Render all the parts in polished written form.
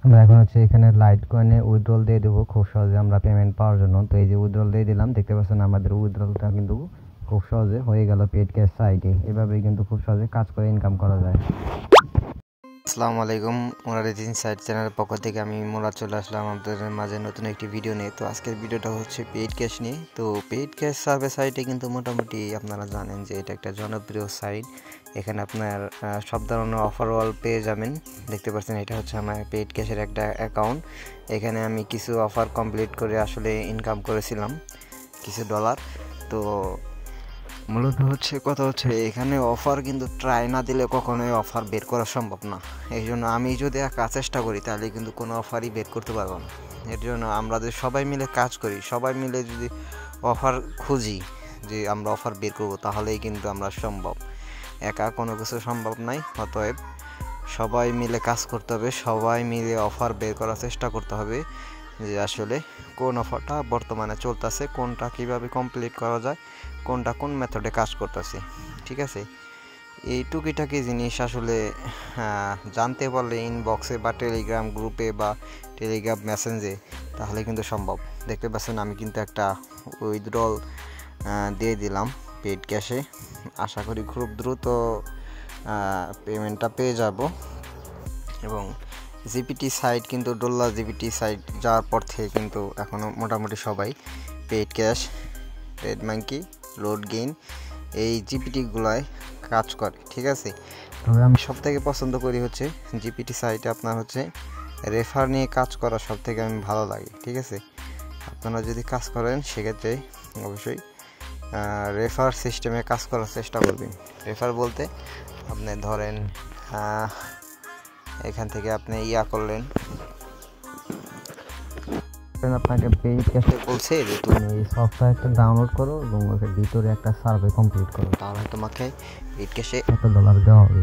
আমরা এখন হচ্ছে এখানে লাইট কয়েনে উইথড্রল দিয়ে দেবো খুব সহজে আমরা পেমেন্ট পাওয়ার জন্য। তো এই যে উইথড্রল দিয়ে দিলাম, দেখতে পাচ্ছেন আমাদের উইথড্রলটা কিন্তু খুব সহজে হয়ে গেল পেড ক্যাশ সাইটে। এভাবেই কিন্তু খুব সহজে কাজ করে ইনকাম করা যায়। আসসালামু আলাইকুম, মুরাদ ইনসাইট চ্যানেলের পক্ষ থেকে আমি মুরাদ চলে আসলাম আপনাদের মাঝে নতুন একটি ভিডিও নিয়ে। তো আজকের ভিডিওটা হচ্ছে পেইড ক্যাশ নিয়ে। তো পেইড ক্যাশ সার্ভে সাইটে কিন্তু মোটামুটি আপনারা জানেন যে এটা একটা জনপ্রিয় সাইট। এখানে আপনার সব ধরনের অফার ওয়াল পেয়ে যাবেন। দেখতে পাচ্ছেন এটা হচ্ছে আমার পেইড ক্যাশের একটা অ্যাকাউন্ট। এখানে আমি কিছু অফার কমপ্লিট করে আসলে ইনকাম করেছিলাম কিছু ডলার। তো মূলত হচ্ছে কথা হচ্ছে এখানে অফার কিন্তু ট্রাই না দিলে কখনোই অফার বের করা সম্ভব না। এই জন্য আমি যদি একা চেষ্টা করি তাহলে কিন্তু কোনো অফারই বের করতে পারবো না। এর জন্য আমরা যদি সবাই মিলে কাজ করি, সবাই মিলে যদি অফার খুঁজি যে আমরা অফার বের করব, তাহলেই কিন্তু আমরা সম্ভব। একা কোনো কিছু সম্ভব নাই। অতএব সবাই মিলে কাজ করতে হবে, সবাই মিলে অফার বের করার চেষ্টা করতে হবে যে আসলে কোন অফারটা বর্তমানে চলতেছে, কোনটা কিভাবে কমপ্লিট করা যায়, কোনটা কোন মেথডে কাজ করতেছে। ঠিক আছে, এই টুকিটাকি জিনিস আসলে জানতে পারলে ইনবক্সে বা টেলিগ্রাম গ্রুপে বা টেলিগ্রাম মেসেঞ্জে তাহলে কিন্তু সম্ভব। দেখতে পাচ্ছেন আমি কিন্তু একটা উইথড্রল দিয়ে দিলাম পেড ক্যাশে। আশা করি খুব দ্রুত পেমেন্টটা পেয়ে যাব। এবং জিপিটি সাইট কিন্তু ডোল্লা জিপিটি সাইট যাওয়ার পর থেকে কিন্তু এখনও মোটামুটি সবাই paid cash, red monkey, load gain এই জিপিটিগুলোয় কাজ করে। ঠিক আছে, তবে আমি সবথেকে পছন্দ করি হচ্ছে জিপিটি সাইটে আপনার হচ্ছে রেফার নিয়ে কাজ করা সবথেকে আমি ভালো লাগে। ঠিক আছে, আপনারা যদি কাজ করেন সেক্ষেত্রে অবশ্যই রেফার সিস্টেমে কাজ করার চেষ্টা করবেন। রেফার বলতে আপনি ধরেন এখান থেকে আপনি করলেন, আপনাকে পেইড ক্যাশে বলছে যে তুমি এই সফটওয়্যারটা ডাউনলোড করো এবং ওর ভিতরে একটা সার্ভে কমপ্লিট করো, তাহলে তোমাকে পেইড ক্যাশে $1 দেওয়া হবে।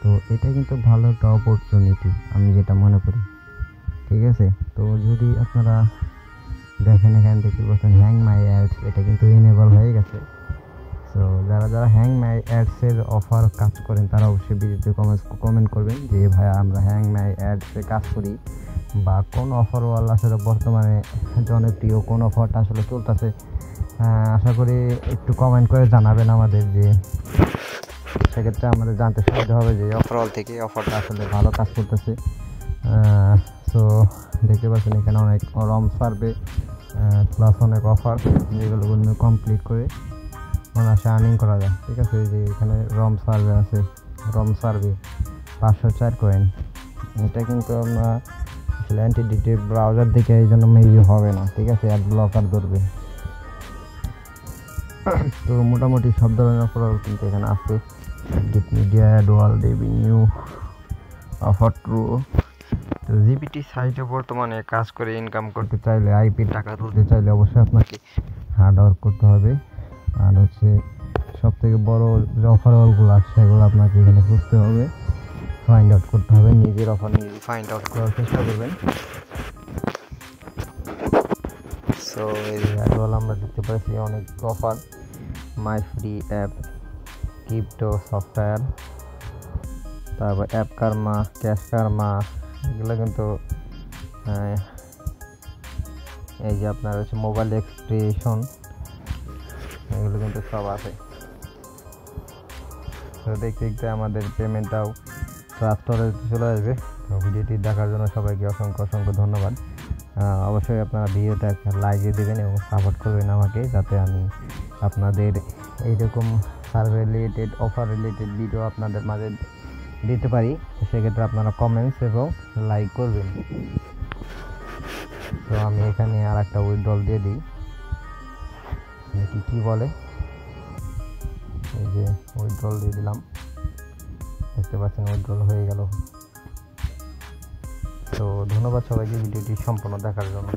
তো এটা কিন্তু ভালো একটা অপরচুনিটি আমি যেটা মনে করি। ঠিক আছে, তো যদি আপনারা দেখেন এখান থেকে বলছেন হ্যাং মাই অ্যাডস, এটা কিন্তু ইনেবল হয়ে গেছে। সো যারা হ্যাং মাই অ্যাডসের অফার কাজ করেন তারা অবশ্যই ভিডিওতে কমেন্ট করবেন যে ভাইয়া আমরা হ্যাং মাই অ্যাডসে কাজ করি, বা কোন অফার ওয়াল আসলে বর্তমানে জনপ্রিয়, কোন অফারটা আসলে চলতেছে। আশা করি একটু কমেন্ট করে জানাবেন আমাদের, যে সেক্ষেত্রে আমাদের জানতে সুবিধা হবে যে অফার ওয়াল থেকে অফারটা আসলে ভালো কাজ করতেছে। সো দেখতে পাচ্ছেন এখানে অনেক রম সার্ভে প্লাস অনেক অফার যেগুলো কমপ্লিট করে অনায়াসে আর্নিং করা যায়। ঠিক আছে, যে এখানে রম সার্ভে আছে, রম সার্ভে 504 কয়েন। এটা কিন্তু আমরা আসলে অ্যান্টিডিটিভ ব্রাউজার দেখে এই জন্য মেবি হবে না। ঠিক আছে, অ্যাড ব্লকার ধরবে। তো মোটামুটি সব ধরনের অফার কিন্তু এখানে আছে। Get media, adwall, revenue, offer ট্রু। তো জিপিটি সাইটে বর্তমানে কাজ করে ইনকাম করতে চাইলে, আইপি টাকা তুলতে চাইলে অবশ্যই আপনাকে হার্ড ওয়ার্ক করতে হবে। আর হচ্ছে সব থেকে বড় যে অফার ওয়ালগুলো আছে সেগুলো আপনাকে এখানে খুঁজতে হবে, ফাইন্ড আউট করতে হবে। নিজের অফার নিজে ফাইন্ড আউট করার চেষ্টা করবেন। সো এই অ্যাডওয়াল আমরা দেখতে পাচ্ছি অনেক অফার, মাই ফ্রি অ্যাপ, ক্রিপ্টো সফটওয়্যার, তারপর অ্যাপ কার্মা, ক্যাশ কার্মা, এগুলো কিন্তু এই যে আপনার হচ্ছে মোবাইল এক্সপ্রেশন, এগুলো কিন্তু সব আছে। তো দেখতে দেখতে আমাদের পেমেন্টটাও ট্রান্সফারে চলে আসবে। তো ভিডিওটি দেখার জন্য সবাইকে অসংখ্য অসংখ্য ধন্যবাদ। অবশ্যই আপনারা ভিডিওটা একটা লাইক দিয়ে দেবেন এবং সাপোর্ট করবেন আমাকে, যাতে আমি আপনাদের এইরকম survey related, offer related video আপনাদের মাঝে দিতে পারি। সেক্ষেত্রে আপনারা কমেন্টস এবং লাইক করবেন। তো আমি এখানে আর একটা উইথড্রল দিয়ে দিই, কি বলে, এই যে উইথড্রল দিয়ে দিলাম, দেখতে পাচ্ছেন উইথড্রল হয়ে গেল। তো ধন্যবাদ সবাইকে ভিডিওটি সম্পূর্ণ দেখার জন্য।